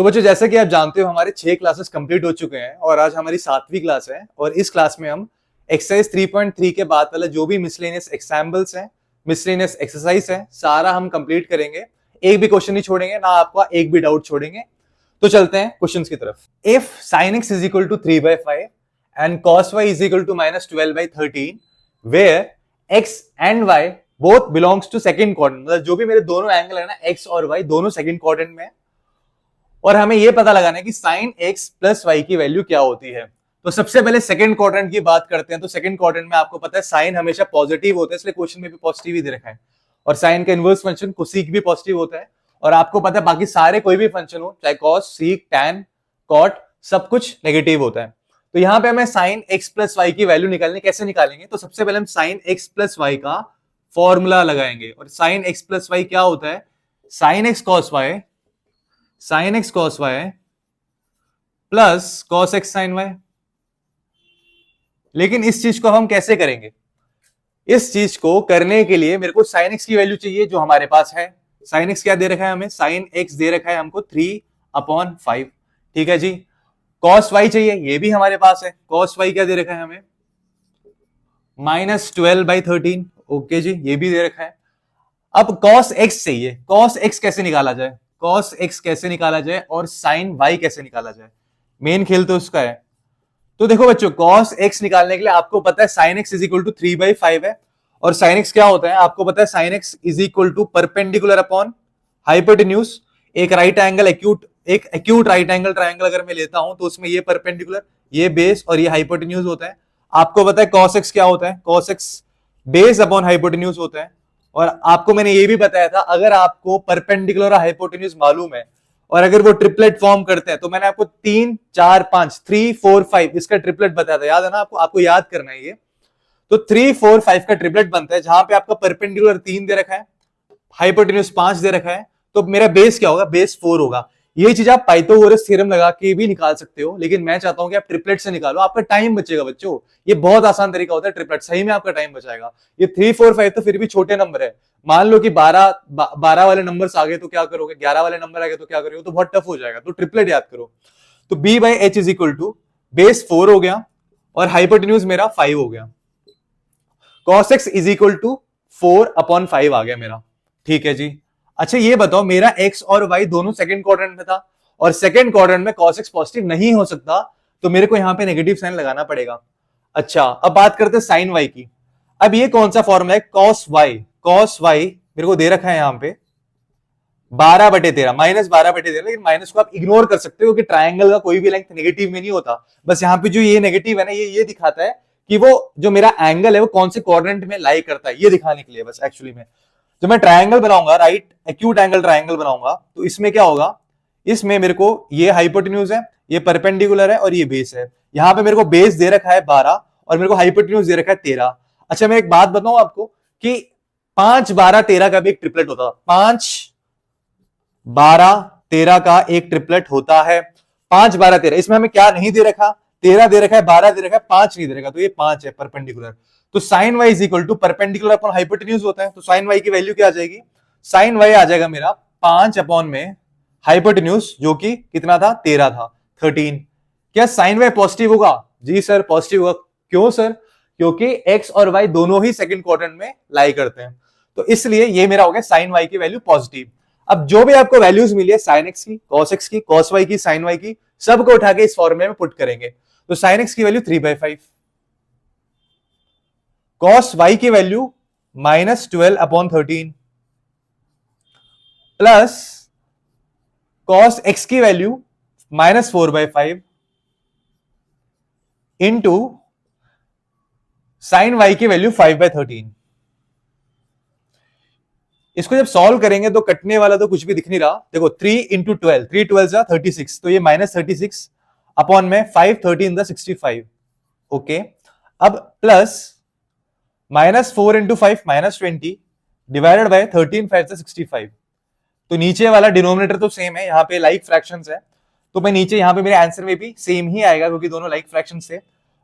तो बच्चों जैसा कि आप जानते हो हमारे 6 क्लासेस कंप्लीट हो चुके हैं और आज हमारी 7वीं क्लास है और इस क्लास में हम एक्सरसाइज 3.3 के बाद वाला जो भी मिसलेनियस एग्जाम्पल्स हैं, मिसलेनियस एक्सरसाइज है, सारा हम कंप्लीट करेंगे। एक भी क्वेश्चन नहीं छोड़ेंगे, ना आपका एक भी डाउट छोड़ेंगे। तो चलते हैं क्वेश्चंस की तरफ। If sin x is equal to 3/5 and cos y is equal to -12/13 where x and y both belongs to second quadrant, मतलब जो भी मेरे दोनों एंगल है ना x और y दोनों सेकंड क्वाड्रेंट में, और हमें यह पता लगाना है कि sin x प्लस y की वैल्यू क्या होती है। तो सबसे पहले सेकंड क्वाड्रेंट की बात करते हैं। तो सेकंड क्वाड्रेंट में आपको पता है साइन हमेशा पॉजिटिव होता है, इसलिए क्वेश्चन में भी पॉजिटिव ही दे रखा है, और साइन का इनवर्स फंक्शन कोसेक भी पॉजिटिव होता है। और आपको पता है बाकी सारे कोई भी फंक्शन हो, चाहे कॉस, सीक, टैन, कॉट, सब कुछ नेगेटिव होता है। तो यहां पे हमें साइन x प्लस वाई की वैल्यू निकालनी, कैसे निकालेंगे? तो सबसे पहले हम साइन x प्लस वाई का फॉर्मूला लगाएंगे। और साइन x प्लस वाई क्या होता है? Sine x cos Y, sine x cos Y plus cos x sine Y. लेकिन इस चीज को हम कैसे करेंगे? इस चीज को करने के लिए मेरे को साइन x की वैल्यू चाहिए जो हमारे पास है। साइन x क्या दे रखा है हमें? साइन x दे रखा है हमको 3/5। ठीक है जी। कॉस y चाहिए, ये भी हमारे पास है। कॉस y क्या दे रखा है हमें? -12/13। ओके जी, ये भी दे रखा है। अब कॉस x चाहिए। कॉस x कैसे निकाला जाए? कॉस x कैसे निकाला जाए और साइन y कैसे निकाला जाए? मेन खेल तो उसका है। तो देखो बच्चों, कॉस x निकालने के लिए आपको पता है sine x is equal to 3/5 है, और साइन x क्या होता है आपको पता है? Sine x is equal to perpendicular upon hypotenuse. एक राइट एंगल एक्यूट, एक एक्यूट राइट एंगल ट्रायंगल अगर मैं लेता हूं तो उसमें ये परपेंडिकुलर, ये बेस और ये हाइपोटेन्यूज होता है। आपको पता है कॉस x क्या होता है? Cos x base upon hypotenuse होता है। और आपको मैंने ये भी बताया था, अगर आपको परपेंडिकुलर और हाइपोटेन्यूज मालूम है और अगर वो ट्रिपलेट फॉर्म करते हैं, तो मैंने आपको 3 4 5 3 4 5 इसका ट्रिपलेट बताया था, याद है ना आपको? आपको याद करना है ये। तो 3 4 5 का ट्रिपलेट बनता है, जहां पे आपका परपेंडिकुलर 3 दे रखा है, हाइपोटेन्यूज 5 दे रखा है, तो मेरा बेस क्या होगा? बेस 4 होगा। ये चीज आप पाइथागोरस थ्योरम लगा के भी निकाल सकते हो, लेकिन मैं चाहता हूं कि आप ट्रिपलेट से निकालो, आपका टाइम बचेगा बच्चों। ये बहुत आसान तरीका होता है ट्रिपलेट, सही में आपका टाइम बचाएगा। ये 3 4 5 तो फिर भी छोटे नंबर है। मान लो कि 12 वाले नंबर्स आ गए तो क्या करोगे? 11 वाले नंबर आ गए तो क्या करोगे? तो बहुत टफ हो जाएगा। तो ट्रिपलेट याद करो। तो b by H is equal to base 4 हो गया और हाइपोटेन्यूज मेरा 5 हो गया। cos x is equal to 4/5 आ गया मेरा। ठीक है जी। अच्छा ये बताओ, मेरा x और y दोनों सेकंड क्वाड्रेंट में था और सेकंड क्वाड्रेंट में cos x पॉजिटिव नहीं हो सकता, तो मेरे को यहां पे नेगेटिव साइन लगाना पड़ेगा। अच्छा, अब बात करते हैं साइन y की। अब ये कौन सा फॉर्मूला है? cos y। cos y मेरे को दे रखा है यहां पे 12/13, -12/13। लेकिन माइनस को आप इग्नोर कर सकते हो क्योंकि ट्रायंगल का कोई भी लेंथ नेगेटिव में नहीं होता। बस यहाँ पे जो ये नेगेटिव है ना, ये दिखाता है कि वो जो मेरा एंगल है वो कौन से क्वाड्रेंट में लाई करता है, ये दिखाने के लिए बस। एक्चुअली में जब मैं ट्रायंगल बनाऊंगा, राइट एक्यूट एंगल ट्रायंगल बनाऊंगा, तो इसमें क्या होगा? इसमें मेरे को ये हाइपोटेन्यूज है, ये परपेंडिकुलर है और ये बेस है। यहाँ पे मेरे को बेस दे रखा है 12 और मेरे को हाइपोटेन्यूज दे रखा है 13। अच्छा मैं एक बात बताऊं आपको कि 5 12 13 का भी एक ट्रिपलेट होता था। 5 12 13 का एक ट्रिपलेट होता है। 5 12 13, इसमें हमें क्या नहीं दे रखा? 13 दे रखा है, 12 दे रखा है, 5 नहीं दे रखा, तो ये 5 है परपेंडिकुलर। तो sine y is equal to perpendicular upon hypotenuse होता है, तो साइन y की वैल्यू क्या आ जाएगी? साइन y आ जाएगा मेरा 5 अपॉन में हाइपोटेन्यूज जो कि कितना था? 13 था, 13। क्या साइन y पॉजिटिव होगा? जी सर पॉजिटिव होगा। क्यों सर? क्योंकि x और y दोनों ही सेकंड क्वाड्रेंट में लाई करते हैं, तो इसलिए ये मेरा हो गया साइन y की वैल्यू पॉजिटिव। अब जो भी आपको वैल्यूज मिली है साइन x की, cos x की, cos y की, साइन y की, सबको उठा के इस फॉर्मूले में पुट करेंगे। तो साइन x की वैल्यू 3/5, cos y की वैल्यू -12/13 प्लस cos x की वैल्यू -4/5 इंटू साइन y की वैल्यू 5/13। इसको जब सॉल्व करेंगे तो कटने वाला तो कुछ भी दिख नहीं रहा। देखो 3 इंटू 12, 3 12 36, तो ये -36 अपॉन में 5 13 65। ओके, अब प्लस -4 इंटू 5 -20 डिवाइडेड बाय 13 5 65। तो नीचे वाला डिनोमिनेटर तो सेम है, यहाँ पे लाइक फ्रैक्शंस है, तो मैं नीचे यहाँ पे मेरे आंसर में भी सेम ही आएगा क्योंकि दोनों लाइक फ्रैक्शंस है।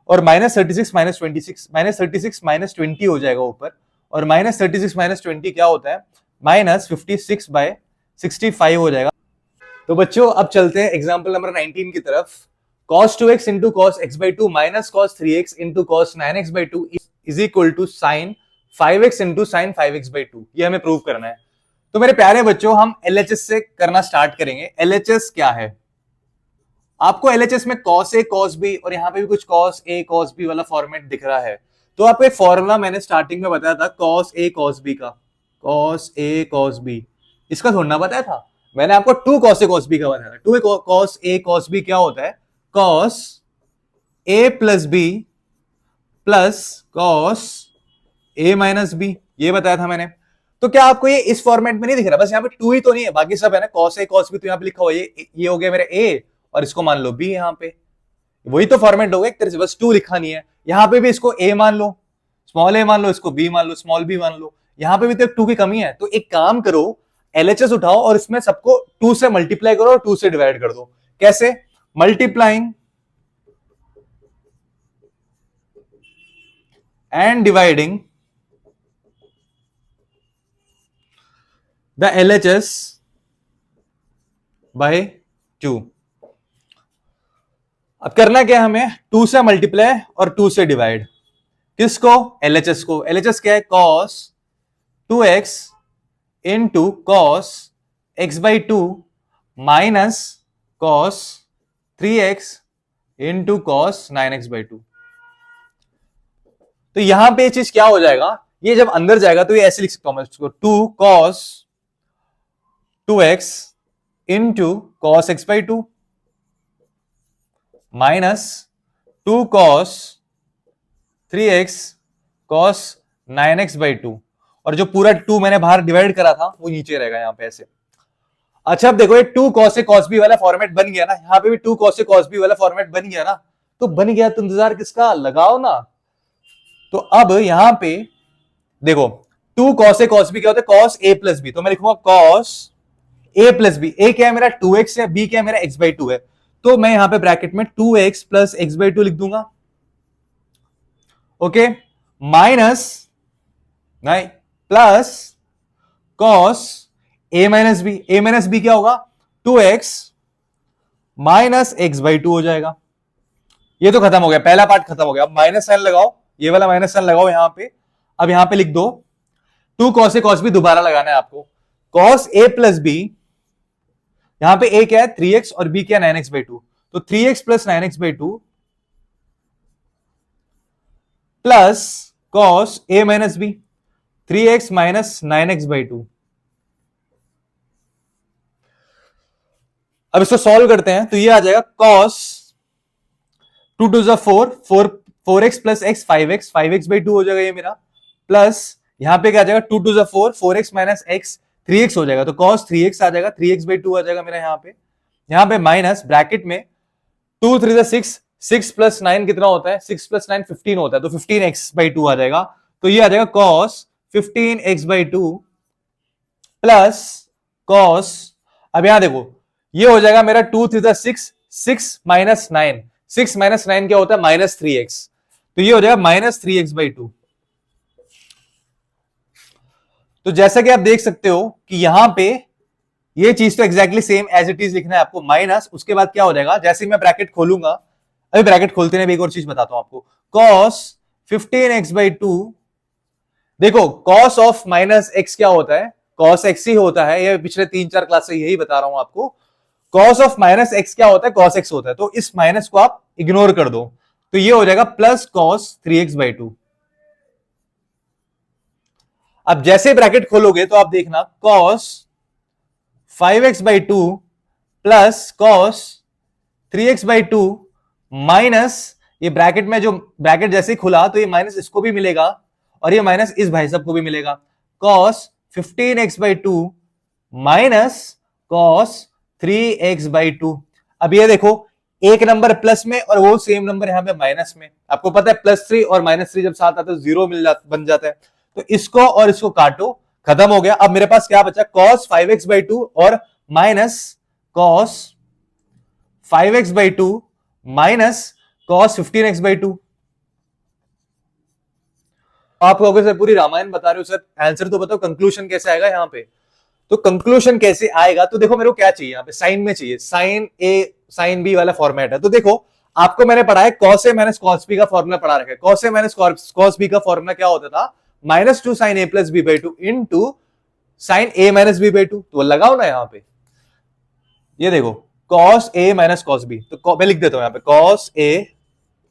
और -36 -26, -36 -20 हो जाएगा ऊपर, और -36 -20 क्या होता है? -56/65 हो जाएगा। तो बच्चों अब चलते हैं एग्जांपल नंबर 19 की तरफ। cos 2x into cos X by two minus cos 3x into cos 9x by two is equal to sine 5x into sine 5x by two. ये हमें प्रूव करना है। तो मेरे प्यारे बच्चों हम एलएचएस से करना स्टार्ट करेंगे। एलएचएस क्या है? आपको एलएचएस में cos a cos b और यहां पे भी कुछ cos a cos b वाला फॉर्मेट दिख रहा है। तो आपको एक फॉर्मूला मैंने स्टार्टिंग में बताया था cos a cos b का, cos a cos b, इसका थोड़ा ना बताया था मैंने आपको 2 cos a cos b का बताया था। 2 cos a cos b क्या होता है? cos a plus b plus cos a minus b, ये बताया था मैंने। तो क्या आपको ये इस फॉर्मेट में नहीं दिख रहा? बस यहाँ पे 2 ही तो नहीं है, बाकी सब है ना, cos a cos b तो यहाँ पे लिखा हुआ है, ये हो गया मेरा a और इसको मान लो b। यहाँ पे वही तो फॉर्मेट हो गया एक तरह से, बस 2 लिखा नहीं है। यहाँ पे भी इसको a मान लो, स्मॉल a मान लो, इसको b मान लो, स्मॉल b मान लो। यहाँ पे भी तो 2 की कमी है। तो एक काम करो, एलएचएस उठाओ और इसमें सबको 2 से मल्टीप्लाई करो और 2 से डिवाइड कर दो। कैसे? Multiplying and dividing the LHS by 2। अब करना क्या है हमें? 2 से मल्टीप्लाई और 2 से डिवाइड। किसको? एलएचएस को। एलएचएस क्या है? cos 2x into cos X by two minus cos 3x into cos 9x by two. तो यहां पे ये चीज क्या हो जाएगा? ये जब अंदर जाएगा तो ये ऐसे लिख सकता हूं मैं इसको, 2 cos 2x into cos X by two minus 2 cos 3x cos 9x by to, और जो पूरा 2 मैंने बाहर डिवाइड करा था वो नीचे रहेगा यहां पे ऐसे। अच्छा अब देखो ये 2 cos a cos b वाला फॉर्मेट बन गया ना, यहां पे भी 2 cos a cos b वाला फॉर्मेट बन गया ना। तो बन गया तो इंतजार किसका? लगाओ ना। तो अब यहां पे देखो 2 cos a cos b क्या होता है? cos a plus b। तो मैं लिखूंगा cos a plus b। a क्या है मेरा? 2x है, b क्या है मेरा? x बाई टू है। तो मैं यहां पे ब्रैकेट में 2x plus x by two लिख दूंगा। ओके, माइनस नहीं plus cos a minus B. a minus B क्या होगा? 2x minus x by two हो जाएगा। ये तो खत्म हो गया, पहला पार्ट खत्म हो गया। अब माइनस साइन लगाओ, ये वाला माइनस साइन लगाओ यहां पे। अब यहां पे लिख दो 2 cos a cos b, दोबारा लगाना है आपको। cos a प्लस b, यहां पे a क्या है? 3x और b क्या है? 9x by two. तो 3x plus 9x by two plus cos a minus B 3x minus 9x by two. अब इसको सॉल्व करते हैं तो ये आ जाएगा cos 2 to 4 4x plus x 5x 5x by two हो जाएगा ये मेरा, प्लस यहां पे क्या आ जाएगा? 2 to 4 4x minus x 3x हो जाएगा। तो cos 3x आ जाएगा, 3x बाई टू आ जाएगा मेरा यहां पे माइनस ब्रैकेट में 2 3 6 6 प्लस 9 कितना होता है? 6 प्लस 9 15 होता है। तो 15x बाई टू आ जाएगा। तो ये आ जाएगा cos 15x by two plus cos, अब यहां देखो ये हो जाएगा मेरा 2 3 6 6 माइनस 9, 6 माइनस 9 क्या होता है? Minus 3x। तो ये हो जाएगा माइनस 3x बाई टू। तो जैसा कि आप देख सकते हो कि यहां पे ये चीज तो exactly same as it is लिखना है आपको, माइनस उसके बाद क्या हो जाएगा? जैसे ही मैं ब्रैकेट खोलूंगा, अभी ब्रैकेट खोलते हैं एक और चीज बताता हूं आपको। cos 15x बाई टू, देखो cos ऑफ माइनस x क्या होता है? cos x ही होता है। ये पिछले 3-4 क्लास से यही बता रहा हूं आपको। cos ऑफ माइनस x क्या होता है? cos x होता है। तो इस माइनस को आप इग्नोर कर दो, तो ये हो जाएगा plus cos 3x by two. अब जैसे ब्रैकेट खोलोगे तो आप देखना cos 5x by two plus cos 3x by two minus, ये ब्रैकेट में जो ब्रैकेट जैसे ही खुला तो ये माइनस इसको भी मिलेगा और ये माइनस इस भाई साहब को भी मिलेगा। cos 15x by two minus cos 3x by two. अब ये देखो एक नंबर प्लस में और वो सेम नंबर यहां पे माइनस में। आपको पता है प्लस 3 और माइनस 3 जब साथ आते हैं तो जीरो बन जाता है। तो इसको और इसको काटो, खत्म हो गया। अब मेरे पास क्या बचा? cos 5x बाई टू और minus cos 5x by two minus cos 15x by to. आप कहोगे सर पूरी रामायण बता रहे हो सर, आंसर तो बताओ, कंक्लूजन कैसे आएगा यहां पे? तो कंक्लूजन कैसे आएगा, तो देखो मेरे को क्या चाहिए, यहाँ पे साइन में चाहिए, साइन ए साइन बी वाला फॉर्मेट है। तो देखो आपको मैंने पढ़ा है cos A minus cos B का फॉर्मूला पढ़ा रखा है। Cos A minus cos B का फॉर्मूला क्या होता था, -2 sine A plus B by two into sine A minus B by two. तो लगाओ ना यहाँ पे, ये देखो cos A minus cos B, तो मैं लिख देता हूं यहाँ पे cos A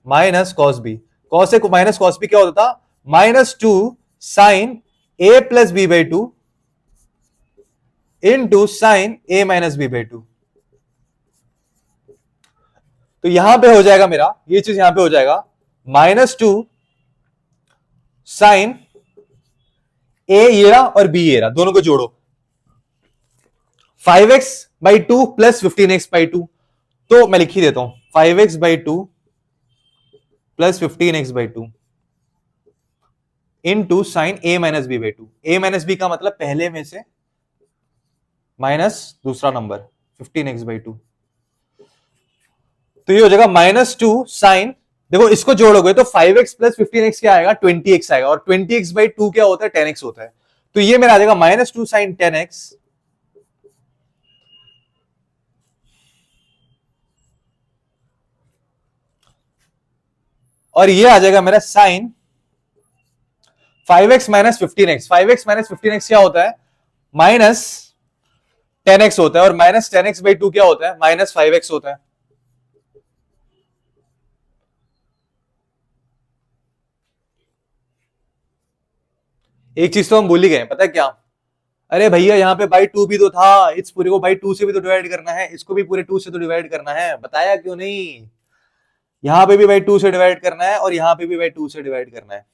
minus cos B. Cos A minus cos B क्या होता था, -2 sine A plus B by two into sine A minus B by two. तो यहां पे हो जाएगा मेरा, ये चीज यहां पे हो जाएगा -2 साइन ए ये रहा और बी ये रहा, दोनों को जोड़ो 5x by two plus 15x by two. तो मैं लिख ही देता हूं 5x by two plus 15x by two into sine A minus B by two. A minus B का मतलब पहले में से माइनस दूसरा नंबर 15x बाई टू। तो ये हो जाएगा -2 साइन, देखो इसको जोड़ोगे तो 5x प्लस 15x क्या आएगा, 20x आएगा, और 20x बाई टू क्या होता है, 10x होता है। तो ये मेरा आ जाएगा -2 साइन 10x और ये आ जाएगा मेरा sign 5x minus 15x। 5x minus 15x क्या होता है, -10x होता है, और -10x बाई टू क्या होता है, -5x होता है। एक चीज तो हम भूल ही गए, पता है क्या, अरे भैया यहाँ पे बाई टू भी तो था, इस पूरे को बाई टू से भी तो डिवाइड करना है, इसको भी पूरे 2 से तो डिवाइड करना है, बताया क्यों नहीं। यहां पे भी बाई 2 से डिवाइड करना है और यहां पे भी बाई 2 से डिवाइड करना है,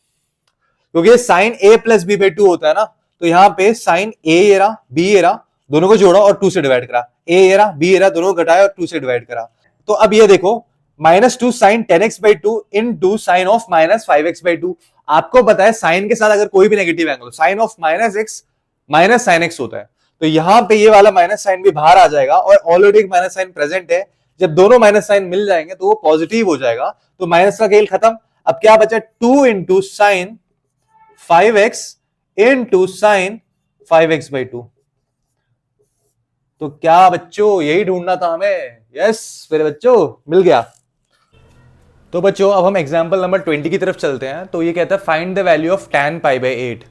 क्योंकि sine A plus B by two होता है ना। तो यहां पे साइन ए ये रहा बी ये रहा, दोनों को जोड़ा और 2 से डिवाइड करा, ए ये रहा बी ये रहा, दोनों को घटाया और 2 से डिवाइड करा। तो अब ये देखो -2 sine 10x by two into sine of -5x by two. आपको पता है साइन के साथ अगर कोई भी negative angle, sine of -x minus sine x होता है, तो यहां पे ये वाला माइनस साइन भी बाहर आ जाएगा, और ऑलरेडी एक माइनस साइन प्रेजेंट है। जब दोनों माइनस साइन मिल जाएंगे तो वो पॉजिटिव हो जाएगा, तो माइनस का खेल खत्म। अब क्या बचा, 2 into sine 5x into sine 5x by two. तो क्या बच्चों यही ढूंढना था हमें, यस मेरे बच्चों मिल गया। तो बच्चों अब हम एग्जांपल नंबर 20 की तरफ चलते हैं। तो ये कहता है find the value of tan pi by 8।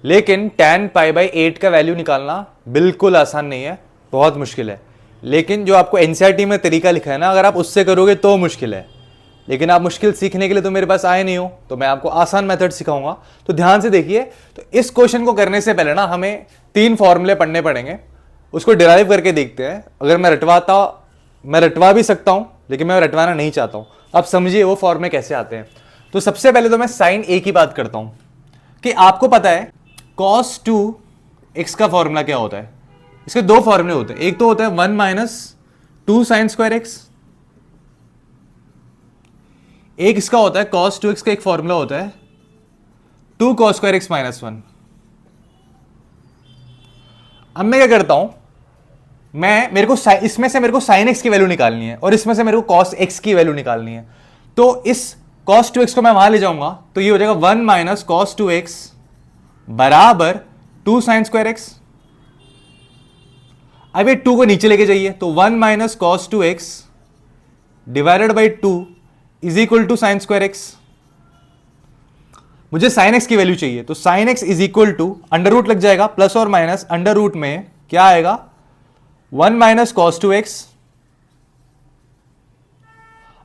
लेकिन tan पाई बाई 8 का वैल्यू निकालना बिल्कुल आसान नहीं है, बहुत मुश्किल है। लेकिन जो आपको एनसीईआरटी में तरीका लिखा है ना, अगर आप उससे करोगे तो मुश्किल है। लेकिन आप मुश्किल सीखने के लिए तो मेरे पास आए नहीं हो, तो मैं आपको आसान मेथड सिखाऊंगा। तो ध्यान से देखिए, तो इस क्वेश्चन को करने से पहले ना हमें 3 फॉर्मूले पढ़ने पड़ेंगे, उसको डिराइव करके देखते हैं। अगर मैं रटवा भी सकता हूं, लेकिन मैं रटवाना नहीं चाहता हूं। आप समझिए वो फॉर्मूले कैसे आते हैं। तो सबसे पहले तो मैं साइन ए की बात करता हूं कि आपको पता है cos 2x का फॉर्मूला क्या होता है। इसके 2 फॉर्मूले होते हैं, एक तो होता है 1 माइनस 2 साइन स्क्वायर एक्स, एक इसका होता है cos 2x का एक फॉर्मूला होता है 2 cos स्क्वायर एक्स माइनस 1। अब मैं क्या करता हूं, मेरे को इसमें से मेरे को sin x की वैल्यू निकालनी है और इसमें से मेरे को cos x की वैल्यू निकालनी है। तो इस cos 2x को मैं वहां ले जाऊंगा, तो ये हो जाएगा 1 माइनस cos 2x बराबर 2 साइन स्क्वायर एक्स। अब ये 2 को नीचे लेके जाइए, तो 1 minus cos 2x divided by 2 is equal to sine square X. मुझे साइन एक्स की वैल्यू चाहिए, तो sine X is equal to under root लग जाएगा, प्लस और माइनस अंडर रूट में क्या आएगा 1 माइनस cos 2x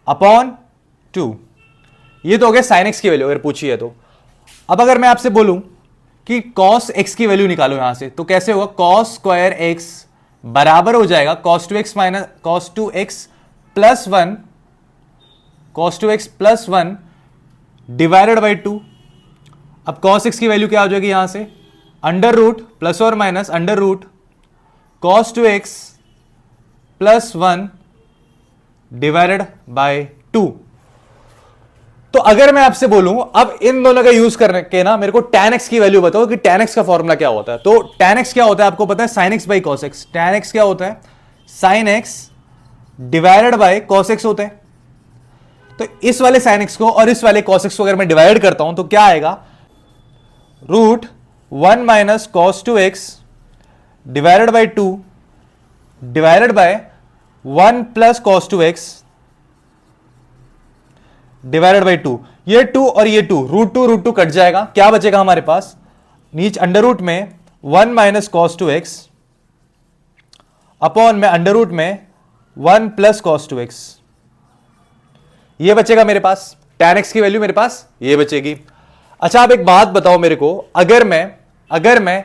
अपॉन 2। ये तो हो गया साइन एक्स की वैल्यू अगर पूछिए तो। अब अगर मैं आपसे बोलूं कि cos x की वैल्यू निकालो यहां से, तो कैसे होगा, cos स्क्वायर x बराबर हो जाएगा cos 2x minus cos 2x plus 1 cos 2x plus 1 divided by 2। अब cos x की वैल्यू क्या हो जाएगी यहां से, अंडर रूट प्लस और minus under root cos 2x plus 1 divided by 2। तो अगर मैं आपसे बोलूं अब इन दोनों का यूज करने के ना मेरे को tan x की वैल्यू बताओ कि tan x का फॉर्मूला क्या होता है। तो tan x क्या होता है आपको पता है, sin x by cos x। tan x क्या होता है, sin x divided by cos x होता है। तो इस वाले sin x को और इस वाले cos x को अगर मैं डिवाइड करता हूं तो क्या आएगा, root 1 minus cos 2x divided by 2 divided by 1 plus cos 2x divided by 2। ये 2 और ये 2 रूट टू कट जाएगा, क्या बचेगा हमारे पास नीचे अंडर रूट में 1 माइनस कॉस 2x अपॉन में अंडर रूट में 1 प्लस कॉस 2x। ये बचेगा मेरे पास, tan x की वैल्यू मेरे पास ये बचेगी। अच्छा आप एक बात बताओ मेरे को, अगर मैं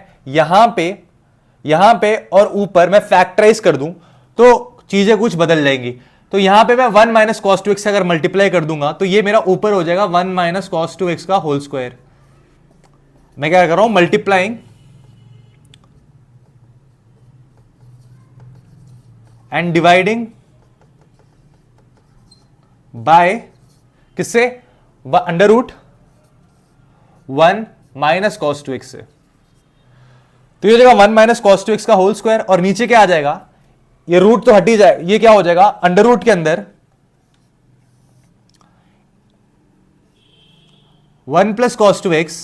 यहां पे और ऊपर मैं फैक्टराइज कर दूं तो चीजें कुछ बदल जाएंगी। तो यहां पे मैं 1 माइनस कॉस 2x से अगर मल्टीप्लाई कर दूंगा तो ये मेरा ऊपर हो जाएगा 1 माइनस कॉस 2x का होल स्क्वायर। मैं क्या कर रहा हूं, मल्टीप्लाइंग एंड डिवाइडिंग बाय किससे, under root 1 minus cos 2x से। तो ये हो जाएगा 1 माइनस कॉस 2x का होल स्क्वायर और नीचे क्या आ जाएगा, ये रूट तो हट ही जाए, ये क्या हो जाएगा अंडर रूट के अंदर 1 plus cos 2x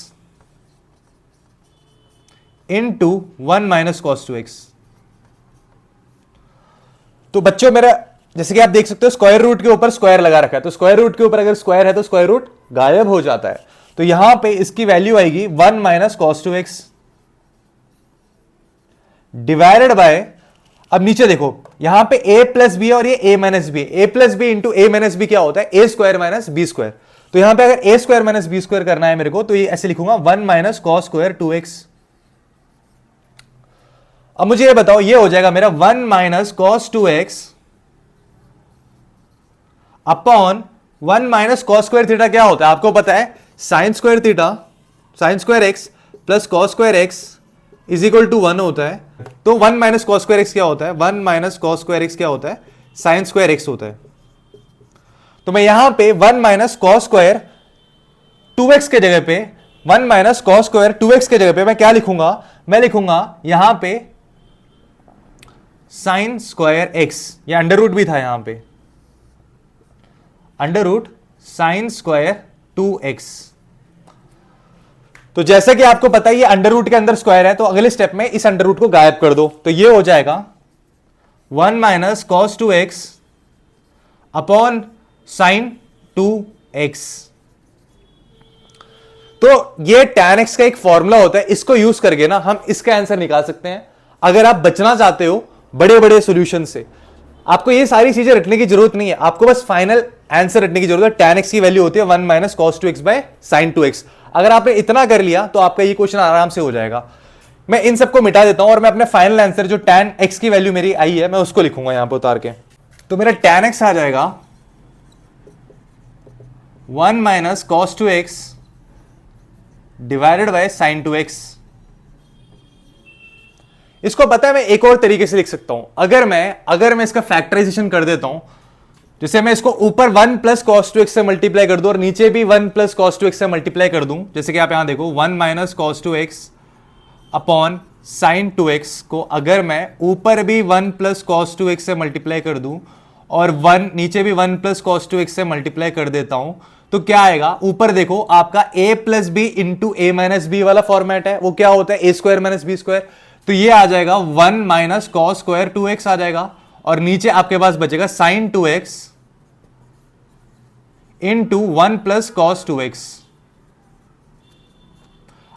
into 1 minus cos 2x। तो बच्चों मेरा जैसे कि आप देख सकते हो स्क्वायर रूट के ऊपर स्क्वायर लगा रखा है, तो स्क्वायर रूट के ऊपर अगर स्क्वायर है तो स्क्वायर रूट गायब हो जाता है। तो यहां पे इसकी वैल्यू आएगी 1 minus cos 2x divided by, अब नीचे देखो यहां पे a प्लस बी और ये a minus B, a plus B into a minus B क्या होता है a square minus B square. तो यहां पे अगर a square minus B square करना है मेरे को तो ये ऐसे लिखूंगा 1 माइनस कॉस स्क्वायर 2x। अब मुझे ये बताओ, ये हो जाएगा मेरा 1 minus cos 2x upon 1 minus cos square theta क्या होता है आपको पता है, sine square theta sine square X plus cos square X is equal to 1 होता है। तो 1 माइनस कॉस स्क्वायर एक्स क्या होता है, 1 माइनस कॉस स्क्वायर एक्स क्या होता है, साइन स्क्वायर एक्स होता है। तो मैं यहां पे 1 माइनस कॉस स्क्वायर 2x के जगह पे 1 माइनस कॉस स्क्वायर 2x के जगह पे मैं क्या लिखूंगा, मैं लिखूंगा यहां पे साइन स्क्वायर एक्स, या अंडर रूट भी था यहां पे under root sine square 2x। तो जैसा कि आपको पता है ये अंडर रूट के अंदर स्क्वायर है, तो अगले स्टेप में इस अंडर रूट को गायब कर दो, तो ये हो जाएगा 1 minus cos 2x upon sine 2x। तो ये tan x का एक फॉर्मूला होता है, इसको यूज करके ना हम इसका आंसर निकाल सकते हैं। अगर आप बचना चाहते हो बड़े बड़े सॉल्यूशन से, आपको ये सारी चीजें रटने की जरूरत नहीं है, आपको बस फाइनल आंसर रटने की जरूरत है। tan x की वैल्यू होती है 1 minus cos 2x by sine 2x। अगर आपने इतना कर लिया तो आपका ये क्वेश्चन आराम से हो जाएगा। मैं इन सबको मिटा देता हूं और मैं अपने फाइनल आंसर जो tan x की वैल्यू मेरी आई है मैं उसको लिखूंगा यहां पर उतार के। तो मेरा tan x आ जाएगा 1 minus cos 2x divided by sine 2x। इसको पता है मैं एक और तरीके से लिख सकता हूं, अगर मैं इसका फैक्टराइजेशन कर देता हूं, जैसे मैं इसको ऊपर 1 प्लस कॉस 2x से मल्टीप्लाई कर दूं और नीचे भी 1 प्लस कॉस 2x से मल्टीप्लाई कर दूं, जैसे कि आप यहां देखो 1 minus cos 2x upon sine 2x को अगर मैं ऊपर भी 1 प्लस कॉस 2x से मल्टीप्लाई कर दूं और नीचे भी 1 प्लस कॉस 2x से मल्टीप्लाई कर देता हूं, तो क्या आएगा, ऊपर देखो आपका a plus B into A minus B वाला फॉर्मेट है, वो क्या होता है a square minus B square. तो ये आ जाएगा 1 माइनस कॉस स्क्वायर 2x आ जाएगा और नीचे आपके पास बचेगा sign 2x into 1 plus cos 2x।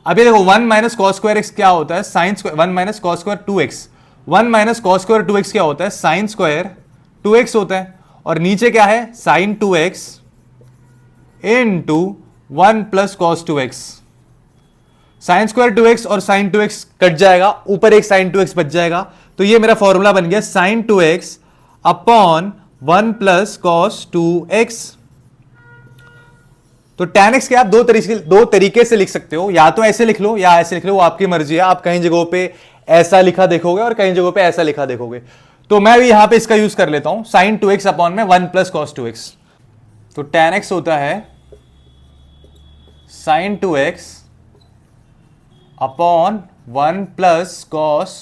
अब ये देखो 1 माइनस कॉस स्क्वायर एक्स क्या होता है, sine square 1 minus cos square 2x, 1 minus cos square 2x क्या होता है, साइन स्क्वायर 2x होता है और नीचे क्या है sine 2x into 1 plus cos 2x। Sine square 2x और साइन 2x कट जाएगा, ऊपर एक साइन 2x बच जाएगा, तो ये मेरा फॉर्मूला बन गया sign 2x upon 1 plus cos 2x। तो tan x के आप दो तरीके से लिख सकते हो, या तो ऐसे लिख लो या ऐसे लिख लो, वो आपकी मर्जी है। आप कहीं जगहों पे ऐसा लिखा देखोगे और कहीं जगहों पे ऐसा लिखा देखोगे, तो मैं भी यहां पे इसका यूज कर लेता हूं साइन 2x अपॉन में 1 प्लस कॉस 2x। तो tan x होता है sine 2x upon 1 plus cos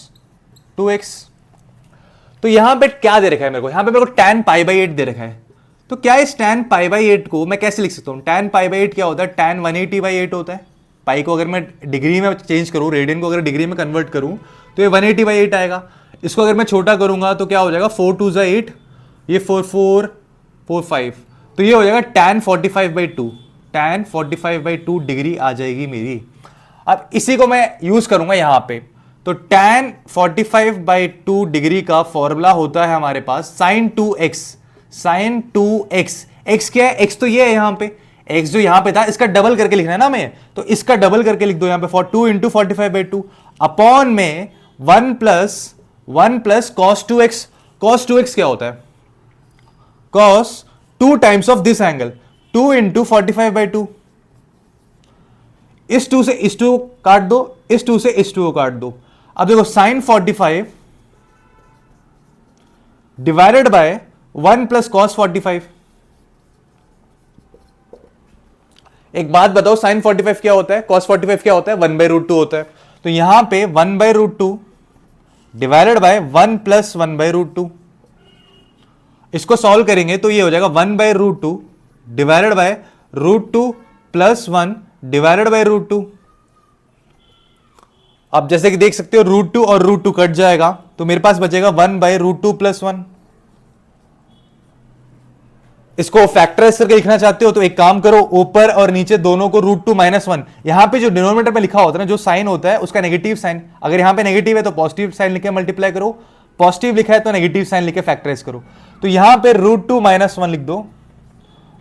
2x। तो यहां पे क्या दे रखा है मेरे को, यहां पे मेरे को tan पाई बाई 8 दे रखा है। तो क्या इस tan पाई बाई 8 को मैं कैसे लिख सकता हूं, tan पाई बाई 8 क्या होता है, tan 180 बाई 8 होता है। पाई को अगर मैं डिग्री में चेंज करूँ, रेडियन को अगर डिग्री में कन्वर्ट करूँ तो ये 180/8 आएगा। इसको अगर मैं छोटा करूंगा तो क्या हो जाएगा, 4 2 8, ये 4 4 4 5, तो ये हो जाएगा tan 45/2, tan 45/2 डिग्री आ जाएगी मेरी। अब इसी को मैं यूज करूंगा यहां पे, तो tan 45/2 डिग्री का फॉर्मूला होता है हमारे पास sin 2x, sin 2x। x क्या है, x तो ये है यहां पे, x जो यहां पे था इसका डबल करके लिखना है ना हमें, तो इसका डबल करके लिख दो यहां पे, 2 × 45/2 अपॉन में 1 plus cos 2x। cos 2x क्या होता है, cos 2 times of this angle, 2 × 45/2। इस 2 से इस 2 काट दो, इस 2 से इस 2 को काट दो। अब देखो sin 45 divided by 1 plus cos 45। एक बात बताओ, sin 45 क्या होता है, cos 45 क्या होता है, 1/√2 होता है। तो यहां पे 1/√2 डिवाइडेड बाय 1 प्लस 1/√2, इसको सॉल्व करेंगे तो ये हो जाएगा 1/√2 divided by √2 plus 1 divided by √2। अब जैसे कि देख सकते हो √2 और √2 कट जाएगा, तो मेरे पास बचेगा 1/√2 प्लस 1। इसको फैक्टराइज करके लिखना चाहते हो तो एक काम करो, ऊपर और नीचे दोनों को √2 - 1, यहां पे जो डिनोमिनेटर में लिखा होता है ना, जो साइन होता है उसका नेगेटिव साइन, अगर यहां पे नेगेटिव है तो पॉजिटिव साइन लिखे मल्टीप्लाई करो, पॉजिटिव लिखा है तो नेगेटिव साइन लिखे फैक्टराइज करो। तो यहां पे √2 - 1 लिख दो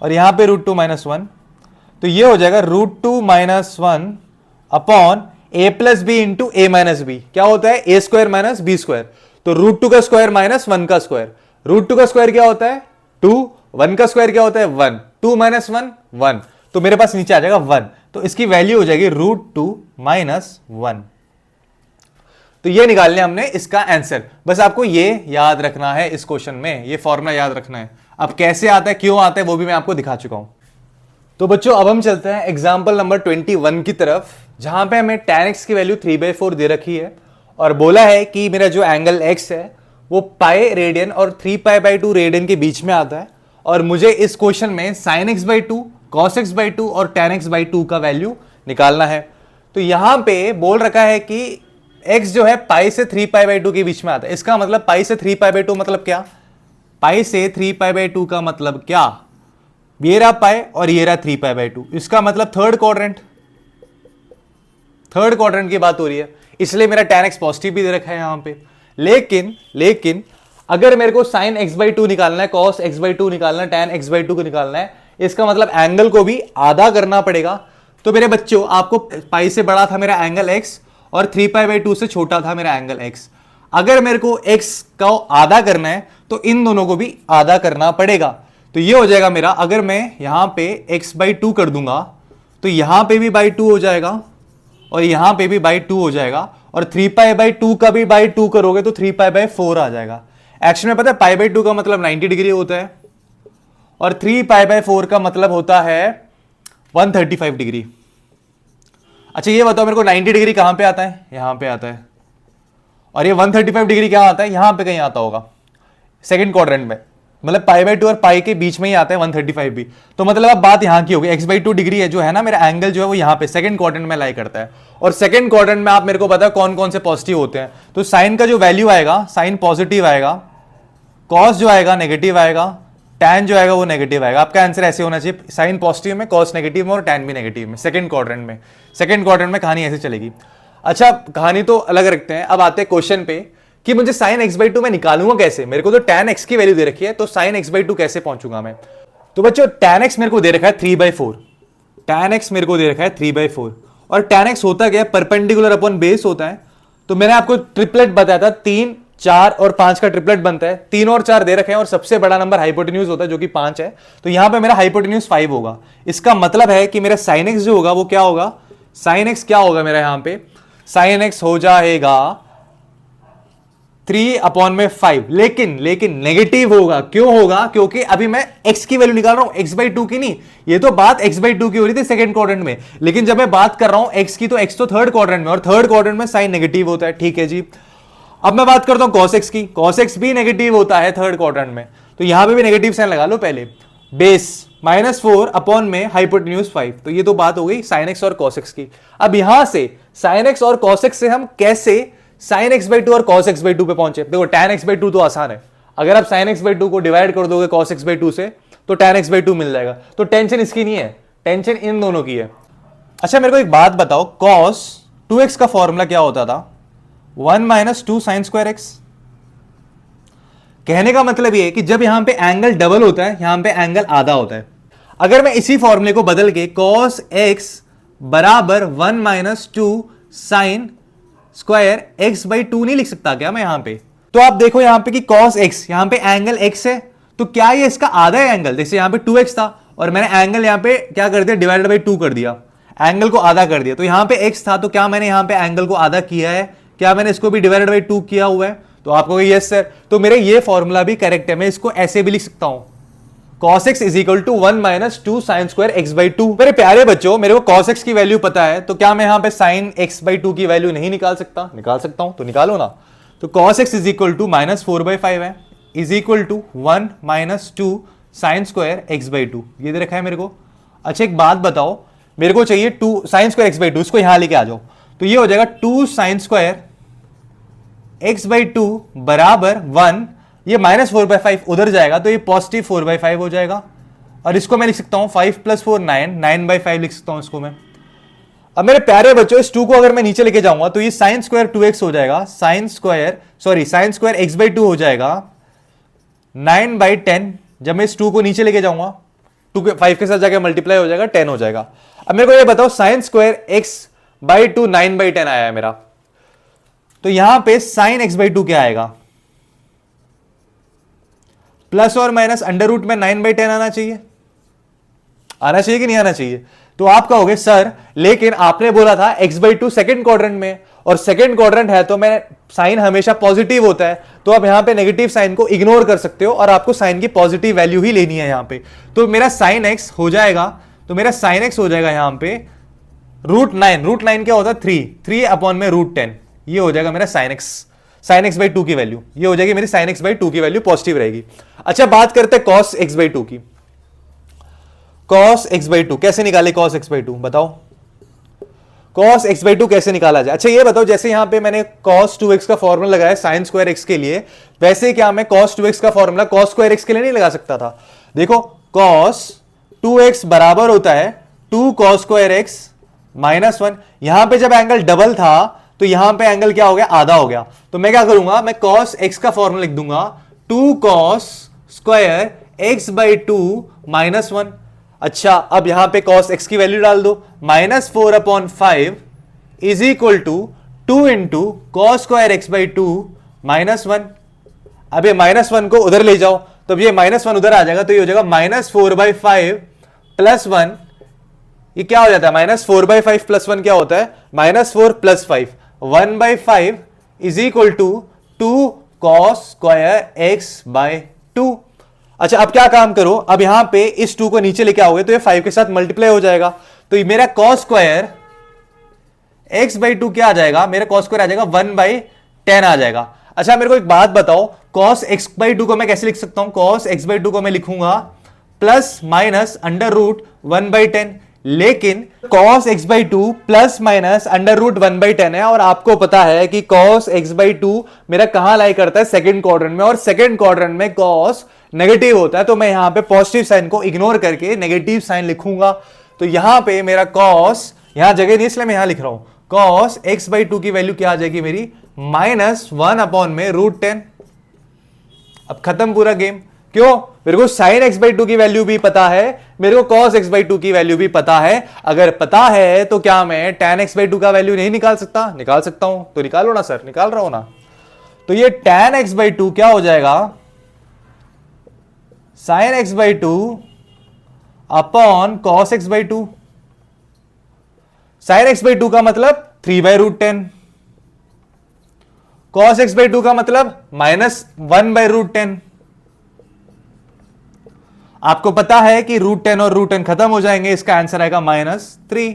और यहां पे √2 - 1, तो ये हो जाएगा √2 - 1 upon a plus B into a minus B. क्या होता है, a square minus B square, तो √2 का स्क्वायर माइनस 1 का स्क्वायर। √2 का स्क्वायर क्या होता है 2, 1 का स्क्वायर क्या होता है 1, 2 - 1 1, तो मेरे पास नीचे आ जाएगा 1, तो इसकी वैल्यू हो जाएगी √2 - 1। तो ये निकालने हमने इसका आंसर। बस आपको ये याद रखना है, इस क्वेश्चन में ये फॉर्मूला याद रखना है। अब कैसे आता है, क्यों आता है, वो भी मैं आपको दिखा चुका हूं। तो बच्चों अब हम चलते हैं एग्जाम्पल नंबर 21 की तरफ, जहां पे हमें tan x की वैल्यू 3/4 दे रखी है और बोला है कि मेरा जो एंगल x है वो पाई रेडियन और 3π/2 रेडियन के बीच में आता है, और मुझे इस क्वेश्चन में sin x/2, cos x/2 और tan x/2 का वैल्यू निकालना है। तो यहां पे बोल रखा है कि x जो है पाई से 3π/2 के बीच में आता है। इसका मतलब पाई से 3π/2 मतलब क्या, पाई से 3π/2 का मतलब क्या, ये रहा पाई और ये रहा 3π/2, इसका मतलब थर्ड क्वाड्रेंट की बात हो रही है, इसलिए मेरा tan x पॉजिटिव भी दे रखा है यहां पे। लेकिन अगर मेरे को sin x/2 निकालना है, cos x/2 निकालना है, tan x/2 को निकालना है, इसका मतलब एंगल को भी आधा करना पड़ेगा। तो मेरे बच्चों आपको पाई से बड़ा था मेरा एंगल x और 3π/2 से छोटा था मेरा एंगल x। अगर मेरे को x को आधा करना है तो इन दोनों को भी आधा करना पड़ेगा। तो ये हो जाएगा मेरा, अगर मैं यहां पे x/2 कर दूंगा तो यहां पे भी /2 हो जाएगा और यहां पे भी /2 हो जाएगा, और 3π/2 का भी /2 करोगे तो 3π/4 आ जाएगा। एक्चुअली में पता है π/2 का मतलब 90 डिग्री होता है और 3π/4 का मतलब होता है 135 डिग्री। अच्छा ये बताओ मेरे को 90 डिग्री कहां पे आता है, यहां पे आता है, और ये 135 डिग्री क्या आता है, यहां पे कहीं आता होगा सेकंड क्वाड्रेंट में, मतलब π/2 और पाई के बीच में ही आता है 135 भी। तो मतलब अब बात यहां की होगी, x/2 डिग्री है जो है ना मेरा एंगल जो है वो यहां पे सेकंड क्वाड्रेंट में लाई करता है, और सेकंड क्वाड्रेंट में आप मेरे को पता है कौन कौन से पॉजिटिव होते हैं। तो साइन का जो वैल्यू आएगा, साइन पॉजिटिव आएगा, कॉस जो आएगा नेगेटिव आएगा, टैन जो आएगा वो नेगेटिव आएगा। आपका आंसर ऐसे होना चाहिए, साइन पॉजिटिव में, कॉस नेगेटिव में और टैन भी नेगेटिव में, सेकंड क्वाड्रेंट में। सेकंड क्वाड्रेंट में कहानी ऐसे चलेगी। अच्छा कहानी तो अलग रखते हैं, अब आते हैं क्वेश्चन पे कि मुझे sin x/2 मैं निकालूंगा कैसे। मेरे को तो tan x की वैल्यू दे रखी है, तो sin x/2 कैसे पहुंचूंगा मैं। तो बच्चों tan x मेरे को दे रखा है 3/4, tan x मेरे को दे रखा है 3/4, और tan x होता क्या है, परपेंडिकुलर अपॉन बेस होता है। तो मैंने आपको ट्रिपलेट बताया था, 3, 4 और 5 का ट्रिपलेट बनता है। 3 और 4 दे रखे हैं और सबसे बड़ा नंबर हाइपोटेन्यूज होता है जो कि 5 है, तो यहां पे मेरा हाइपोटेन्यूज 5 होगा। इसका मतलब है कि मेरा sin x जो होगा वो क्या होगा, sin x क्या होगा मेरा यहां पे, sin x हो जाएगा 3/5, लेकिन नेगेटिव होगा। क्यों होगा, क्योंकि अभी मैं x की वैल्यू निकाल रहा हूं, x/2 की नहीं। ये तो बात x/2 की हो रही थी सेकंड क्वाड्रेंट में, लेकिन जब मैं बात कर रहा हूं x की, तो x तो थर्ड क्वाड्रेंट में, और थर्ड क्वाड्रेंट में साइन नेगेटिव होता है। ठीक है जी, अब मैं बात करता हूं cos x की, cos x भी नेगेटिव होता है थर्ड क्वाड्रेंट में, तो यहां पे भी नेगेटिव साइन लगा लो पहले। बेस -4 अपॉन में हाइपोटेन्यूज 5। तो ये तो बात हो गई साइन एक्स और कॉस एक्स की। अब यहां से साइन एक्स और कॉस एक्स से हम कैसे साइन एक्स बाई टू और कॉस एक्स बाई टू पे पहुंचे? देखो tan एक्स बाई टू तो आसान है, अगर आप साइन एक्स बाई टू को डिवाइड कर दोगे कॉस एक्स बाई टू से तो tan एक्स बाई टू मिल जाएगा। तो टेंशन इसकी नहीं है, टेंशन इन दोनों की है। अच्छा मेरे को एक बात बताओ, कॉस 2x का फॉर्मूला क्या होता था? 1 माइनस 2 साइन स्क्वायर एक्स। कहने का मतलब ये है कि जब यहां पे एंगल डबल होता है, यहां पे एंगल आधा होता है। अगर मैं इसी फॉर्मूले को बदल के cos x बराबर 1 minus 2 sine square x by 2 नहीं लिख सकता क्या मैं यहां पे? तो आप देखो यहां पे कि cos x, यहां पे एंगल x है, तो क्या ये इसका आधा है एंगल? जैसे यहां पे 2x था और मैंने एंगल यहां पे क्या कर दिया, डिवाइडेड बाई 2 कर दिया, एंगल को आधा कर दिया। तो यहां पे x था, तो क्या मैंने यहां पे एंगल को आधा किया है? क्या मैंने इसको भी डिवाइडेड बाई 2 किया हुआ है? तो आपको यस सर, तो मेरे ये फॉर्मूला भी करेक्ट है। मैं इसको ऐसे भी लिख सकता हूं, cos x is equal to 1 minus 2 sine square x by 2। मेरे प्यारे बच्चों, मेरे को cos x की वैल्यू पता है, तो क्या मैं यहां पे sin x बाई 2 की वैल्यू नहीं निकाल सकता? निकाल सकता हूं, तो निकालो ना। तो cos x is equal to -4/5 है, is equal to 1 minus 2 sine square x by 2। ये दे रखा है मेरे को। अच्छा एक बात बताओ, मेरे को चाहिए 2 साइन स्क्वायर x बाई 2, इसको यहां लेके आ जाओ। तो ये हो जाएगा 2 साइन स्क्वायर x बाई 2 बराबर 1, ये -4/5 उधर जाएगा तो ये पॉजिटिव 4/5 हो जाएगा। और इसको मैं लिख सकता हूं 5 + 4 9, 9/5 लिख सकता हूं इसको मैं। अब मेरे प्यारे बच्चों, इस 2 को अगर मैं नीचे लेके जाऊंगा तो ये साइन स्क्वायर 2x हो जाएगा, साइन स्क्वायर x बाई 2 हो जाएगा 9/10। जब मैं इस 2 को नीचे लेके जाऊंगा 5 के साथ जाके मल्टीप्लाई हो जाएगा, 10 हो जाएगा। अब मेरे को ये बताओ, साइन स्क्वायर x बाई 2 9/10 आया है मेरा, तो यहां पे साइन x बाई 2 क्या आएगा? प्लस और माइनस अंडर रूट में 9/10 आना चाहिए, आना चाहिए कि नहीं आना चाहिए? तो आप कहोगे सर लेकिन आपने बोला था x बाई 2 सेकेंड क्वाड्रेंट में, और सेकेंड क्वाड्रेंट है तो मैं साइन हमेशा पॉजिटिव होता है, तो आप यहां पे नेगेटिव साइन को इग्नोर कर सकते हो और आपको साइन की पॉजिटिव वैल्यू ही लेनी है यहां पे। तो मेरा साइन x हो जाएगा, तो मेरा साइन x हो जाएगा यहां पे √9। √9 क्या होता है? 3 अपॉन में √10। ये हो जाएगा मेरा साइन एक्स बाई 2 की वैल्यू, ये हो जाएगी मेरी साइन एक्स बाई 2 की वैल्यू पॉजिटिव रहेगी। अच्छा बात करते हैं cos x बाई 2 की। cos x बाई 2 कैसे निकाले? cos x बाई 2 बताओ, cos x बाई 2 कैसे निकाला जाए? अच्छा ये बताओ, जैसे यहां पे मैंने cos 2x का फॉर्मूला लगाया साइन स्क्वायर x के लिए, वैसे क्या मैं cos 2x का फॉर्मूला cos स्क्वायर x के लिए नहीं लगा सकता था? देखो cos 2x बराबर होता है 2 cos स्क्वायर x -1। यहां पे जब एंगल डबल था तो यहां पे एंगल क्या हो गया? आधा हो गया। तो मैं क्या करूंगा, मैं cos x का फॉर्मूला लिख दूंगा 2 cos स्क्वायर x बाई 2 -1। अच्छा अब यहां पे cos x की वैल्यू डाल दो, -4/5 is equal to 2 into cos square x by 2 -1। अब ये -1 को उधर ले जाओ, तो ये -1 उधर आ जाएगा, तो ये हो जाएगा -4/5 + 1। ये क्या हो जाता है? -4/5 + 1 क्या होता है? -4 + 5, 1/5 is equal to 2 cos square x by 2। अच्छा अब क्या काम करो, अब यहां पे इस 2 को नीचे लेके आओगे तो ये 5 के साथ मल्टीप्लाई हो जाएगा, तो ये मेरा cos स्क्वायर x बाई 2 क्या आ जाएगा? मेरा cos स्क्वायर आ जाएगा 1/10 आ जाएगा। अच्छा मेरे को एक बात बताओ, cos x बाई 2 को मैं कैसे लिख सकता हूं? cos x बाई 2 को मैं लिखूंगा प्लस माइनस अंडर रूट 1/10, लेकिन cos x by 2 plus minus under root 1/10 है, और आपको पता है कि cos x बाई 2 मेरा कहां लाई करता है? सेकंड क्वाड्रेंट में, और सेकंड क्वाड्रेंट में cos नेगेटिव होता है, तो मैं यहां पे पॉजिटिव साइन को इग्नोर करके नेगेटिव साइन लिखूंगा। तो यहां पे मेरा cos, यहां जगह नहीं इसलिए मैं यहां लिख रहा हूं, cos x बाई 2 की वैल्यू क्या आ जाएगी मेरी? -1 अपॉन में √10। अब खत्म पूरा गेम। क्यों? मेरे को sin x बाई 2 की वैल्यू भी पता है, मेरे को cos x बाई 2 की वैल्यू भी पता है। अगर पता है तो क्या मैं tan x बाई 2 का वैल्यू नहीं निकाल सकता? निकाल सकता हूं, तो निकालो ना सर, निकाल रहा हूं ना। तो ये tan x बाई 2 क्या हो जाएगा? sin x by 2 upon cos x by 2। sin x by 2 का मतलब 3/√10, cos x बाई 2 का मतलब -1/√10। आपको पता है कि √10 और √10 खत्म हो जाएंगे, इसका आंसर आएगा -3।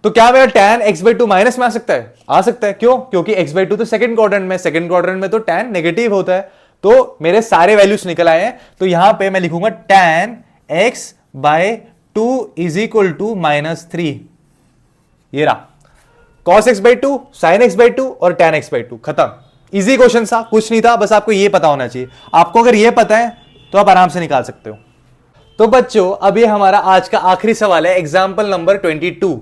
तो क्या मेरा tan x बाई 2 माइनस में आ सकता है? आ सकता है। क्यों? क्योंकि x बाई 2 तो सेकंड क्वाड्रेंट में, सेकंड क्वाड्रेंट में तो tan नेगेटिव होता है। तो मेरे सारे वैल्यूज निकल आए हैं, तो यहां पे मैं लिखूंगा tan x by 2 is equal to -3। ये रहा cos x by 2, sin x by 2 और tan x बाई 2, खत्म। इजी क्वेश्चन था, कुछ नहीं था, बस आपको ये पता होना चाहिए। आपको अगर ये पता है तो आप आराम से निकाल सकते हो। तो बच्चों अब ये हमारा आज का आखिरी सवाल है, example number 22।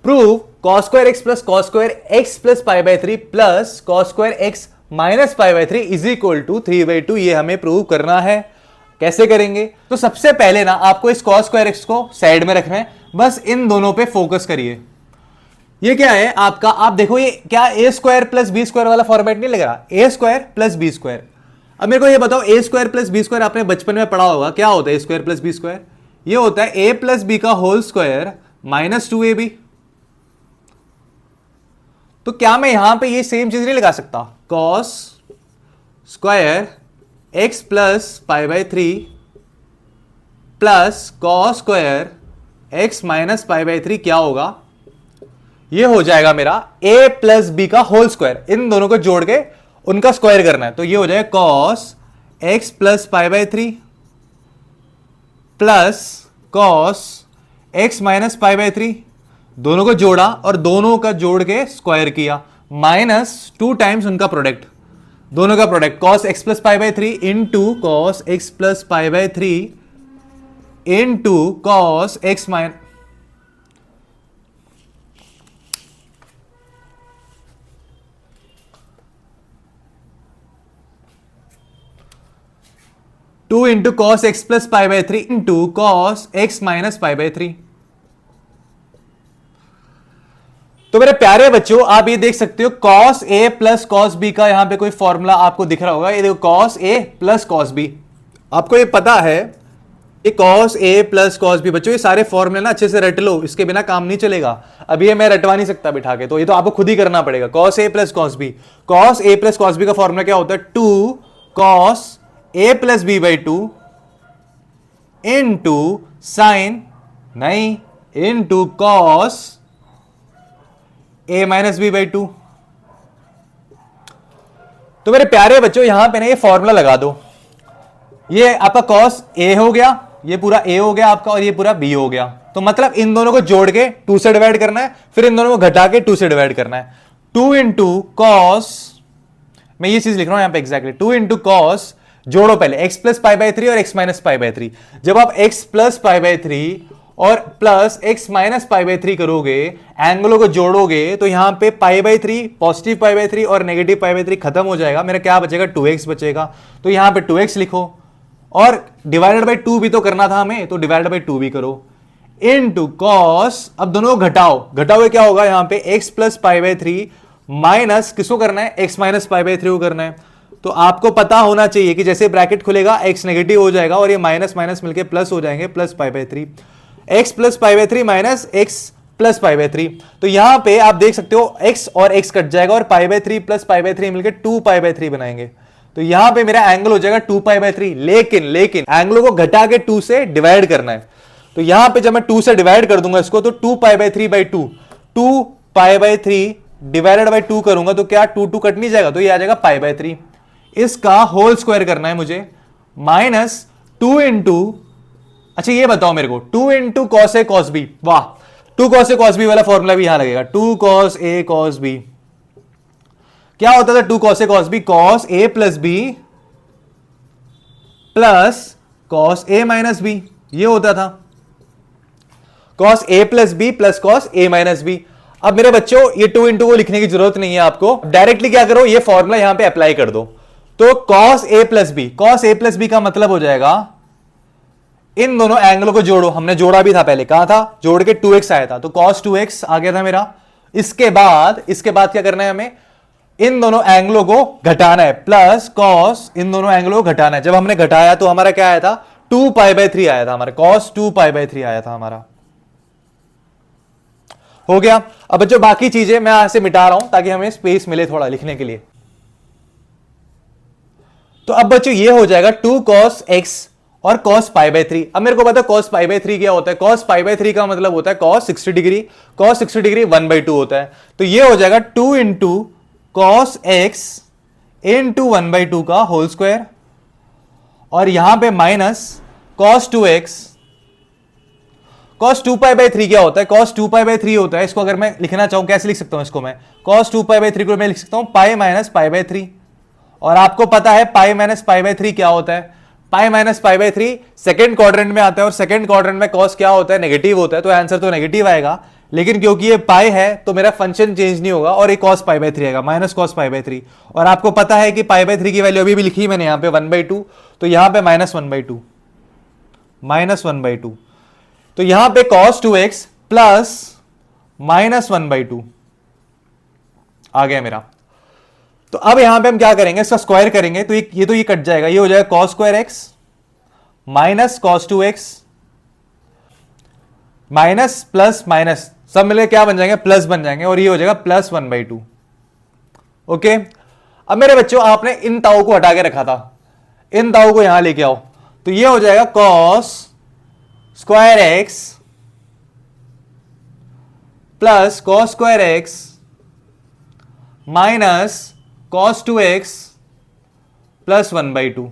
Prove cos square x plus cos square x plus pi by 3 plus cos square x minus pi by 3 is equal to 3/2। ये हमें प्रूव करना है। कैसे करेंगे? तो सबसे पहले ना आपको इस cos स्क्वायर x को साइड में रखना है, बस इन दोनों पे फोकस करिए। ये क्या है आपका, आप देखो ये क्या ए स्क्वायर प्लस बी स्क्वायर वाला फॉर्मेट नहीं लग रहा, ए स्क्वायर प्लस बी स्क्वायर। अब मेरे को ये बताओ, ए स्क्वायर प्लस बी स्क्वायर आपने बचपन में पढ़ा होगा, क्या होता है ए स्क्वायर प्लस बी स्क्वायर? ये होता है ए प्लस बी का होल स्क्वायर माइनस 2ab। तो क्या मैं यहां पे ये सेम चीज नहीं लगा सकता, cos square x plus pi by 3 plus cos square x minus pi by 3 क्या होगा? ये हो जाएगा मेरा a प्लस बी का होल स्क्वायर, इन दोनों को जोड़ के उनका स्क्वायर करना है, तो ये हो जाएगा cos x plus pi by 3 plus cos x minus pi by 3, दोनों को जोड़ा और दोनों का जोड़ के स्क्वायर किया, माइनस 2 टाइम्स उनका प्रोडक्ट, दोनों का product cos x plus pi by 3 into cos x plus pi by 3 into cos x minus 2 into cos x plus pi by 3 into cos x minus pi by 3। तो मेरे प्यारे बच्चों आप ये देख सकते हो cos a plus cos b का यहां पे कोई फॉर्मूला आपको दिख रहा होगा, ये देखो cos a plus cos b। आपको ये पता है ये cos a plus cos b, बच्चों ये सारे फॉर्मूले ना अच्छे से रट लो, इसके बिना काम नहीं चलेगा। अब ये मैं रटवा नहीं सकता बिठा के, तो ये तो आपको खुद ही करना पड़ेगा। cos a plus cos b, cos a plus cos b का फॉर्मूला क्या होता है, 2 cos a plus B by 2 into sine नहीं into cos a minus B by 2। तो मेरे प्यारे बच्चों यहां पे ना ये फॉर्मूला लगा दो, ये आपका cos a हो गया, ये पूरा a हो गया आपका, और ये पूरा b हो गया। तो मतलब इन दोनों को जोड़ के 2 से डिवाइड करना है, फिर इन दोनों को घटा के 2 से डिवाइड करना है। 2 इंटू कॉस, मैं ये चीज लिख रहा हूं यहां पे एग्जैक्टली, 2 इंटू कॉस, जोड़ो पहले x प्लस पाई बाई 3 और x माइनस पाई बाई 3। जब आप x प्लस पाई बाई 3 और plus x minus pi by 3 करोगे, एंगलों को जोड़ोगे, तो यहां पे पाई बाई 3, पॉजिटिव पाई बाई 3 और नेगेटिव पाई बाई 3 खत्म हो जाएगा। मेरा क्या बचेगा, 2x बचेगा। तो यहां पे 2x लिखो, और डिवाइडेड बाई 2 भी तो करना था हमें, तो डिवाइडेड बाई 2 भी करो, इनटू कॉस। अब दोनों को घटाओ, घटाओगे क्या होगा, यहां पे x plus pi by 3 minus किसको करना है, x माइनस पाई बाई 3 को करना है। तो आपको पता होना चाहिए कि जैसे ब्रैकेट खुलेगा x नेगेटिव हो जाएगा और ये माइनस माइनस मिलके प्लस हो जाएंगे, plus pi by 3, x plus pi by 3 minus x plus pi by 3। तो यहां पे आप देख सकते हो x और x कट जाएगा और पाई बाई 3 प्लस पाई बाई 3 मिलकर 2 पाई बाई 3 बनाएंगे। तो यहां पे मेरा एंगल हो जाएगा 2 पाई बाई 3, लेकिन एंगलों को घटा के 2 से डिवाइड करना है। तो यहां पे जब मैं 2 से डिवाइड कर दूंगा इसको, तो 2 पाई by 3 by 2, 2 pi by 3 divided by 2 करूंगा तो क्या 2 कट नहीं जाएगा, तो ये आ जाएगा पाई बाई 3। इसका होल स्क्वायर करना है मुझे, माइनस 2 इंटू, अच्छा ये बताओ मेरे को, 2 into cos A cos B, वाह 2 कॉस ए कॉस बी वाला फॉर्मूला भी यहां लगेगा, 2 कॉस ए कॉस बी। क्या होता था 2 cos A cos B, cos A plus B plus cos A minus B, ये होता था cos A plus B plus cos A minus B. अब मेरे बच्चों ये 2 इंटू को लिखने की जरूरत नहीं है आपको, डायरेक्टली क्या करो, ये फॉर्मूला यहां पे अप्लाई कर दो। तो cos a plus B, cos a plus B का मतलब हो जाएगा इन दोनों एंगलों को जोड़ो, हमने जोड़ा भी था पहले, कहां था, जोड़ के 2x आया था, तो cos 2x आ गया था मेरा। इसके बाद क्या करना है हमें, इन दोनों एंगलों को घटाना है, प्लस cos इन दोनों एंगलों को घटाना है। जब हमने घटाया तो हमारा क्या आया था, 2 पाई बाई 3 आया था हमारा, cos 2 पाई बाई 3 आया था हमारा, हो गया। अब बच्चों बाकी चीजें मैं यहां से मिटा रहा हूं ताकि हमें स्पेस मिले थोड़ा लिखने के लिए। तो अब बच्चों ये हो जाएगा 2 cos x और cos पाई बाई 3। अब मेरे को पता है cos पाई बाई 3 क्या होता है, cos पाई बाई 3 का मतलब होता है cos 60 डिग्री, cos 60 डिग्री 1/2 होता है। तो ये हो जाएगा 2 इंटू cos x इंटू 1/2 का होल स्क्वायर और यहां पे माइनस cos 2x। cos 2π/3 क्या होता है? cos 2π/3 होता है, इसको अगर मैं लिखना चाहूं कैसे लिख सकता हूं इसको मैं? cos 2π/3 को मैं लिख सकता हूं पाई माइनस π/3। और आपको पता है पाई माइनस π/3 क्या होता है? पाई माइनस π/3 सेकंड क्वाड्रेंट में आता है, और सेकंड क्वाड्रेंट में cos क्या होता है? नेगेटिव होता है, तो आंसर तो नेगेटिव आएगा। लेकिन क्योंकि ये पाई है तो मेरा फंक्शन चेंज नहीं होगा और ये cos π/3 आएगा, माइनस cos π/3। और आपको पता है कि π/3 की वैल्यू अभी भी लिखी मैंने यहां पे 1/2, तो यहां पे -1/2, -1/2। तो यहां पे cos 2x प्लस -1/2 आ गया मेरा। तो अब यहां पे हम क्या करेंगे? इसका स्क्वायर करेंगे तो ये कट जाएगा, ये हो जाएगा cos square x minus cos 2x minus plus minus सब मिले क्या बन जाएंगे? प्लस बन जाएंगे, और ये हो जाएगा प्लस 1/2। ओके, अब मेरे बच्चों आपने इन ताऊ को हटा के रखा था, इन ताऊ को यहां लेके आओ, तो ये हो जाएगा cos square x plus cos square x minus cos 2x plus 1/2।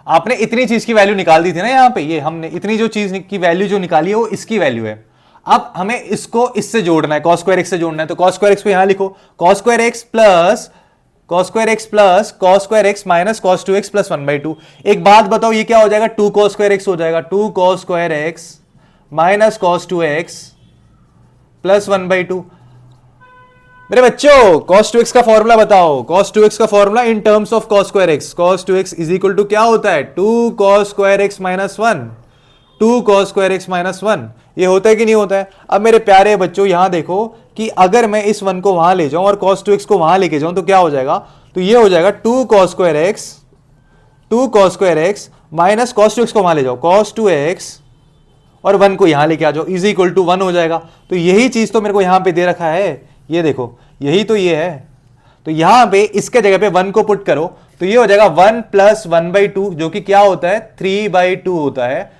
आपने इतनी चीज की वैल्यू निकाल दी थी ना यहां पे, ये हमने इतनी जो चीज की वैल्यू जो निकाली है वो इसकी वैल्यू है। अब हमें इसको इससे जोड़ना है, cos स्क्वायर x से जोड़ना है, तो cos स्क्वायर x को यहां लिखो, cos square x plus cos square x plus cos square x minus cos 2x plus 1/2। एक बात बताओ, ये क्या हो जाएगा? 2 cos स्क्वायर x हो जाएगा, 2 cos square x minus cos 2x plus 1/2। मेरे बच्चों cos 2x का फॉर्मूला बताओ, cos 2x का formula in terms of cos square x, cos 2x is equal to क्या होता है? 2 cos square x minus 1, 2 cos square x minus 1। ये होता है कि नहीं होता है? अब मेरे प्यारे बच्चों यहां देखो कि अगर मैं इस 1 को वहां ले जाऊं और cos 2x को वहां लेके जाऊं तो क्या हो जाएगा? तो ये हो जाएगा 2 cos square x, 2 cos square x minus cos 2x को वहां ले जाओ, cos 2x और 1 को यहां लेके आ जाओ, इज इक्वल टू 1 हो जाएगा। तो यही चीज तो मेरे को यहां पे दे रखा है, ये देखो यही तो ये है। तो यहां पे इसके जगह पे 1 को पुट करो तो ये हो जाएगा 1 प्लस 1/2, जो कि क्या होता है? 3/2 होता है।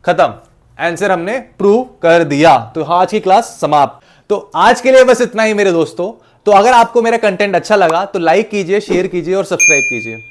खत्म, आंसर हमने प्रूव कर दिया। तो आज की क्लास समाप्त। तो आज के लिए बस इतना ही मेरे दोस्तों। तो अगर आपको मेरा कंटेंट अच्छा लगा तो लाइक कीजिए, शेयर कीजिए और सब्सक्राइब कीजिए।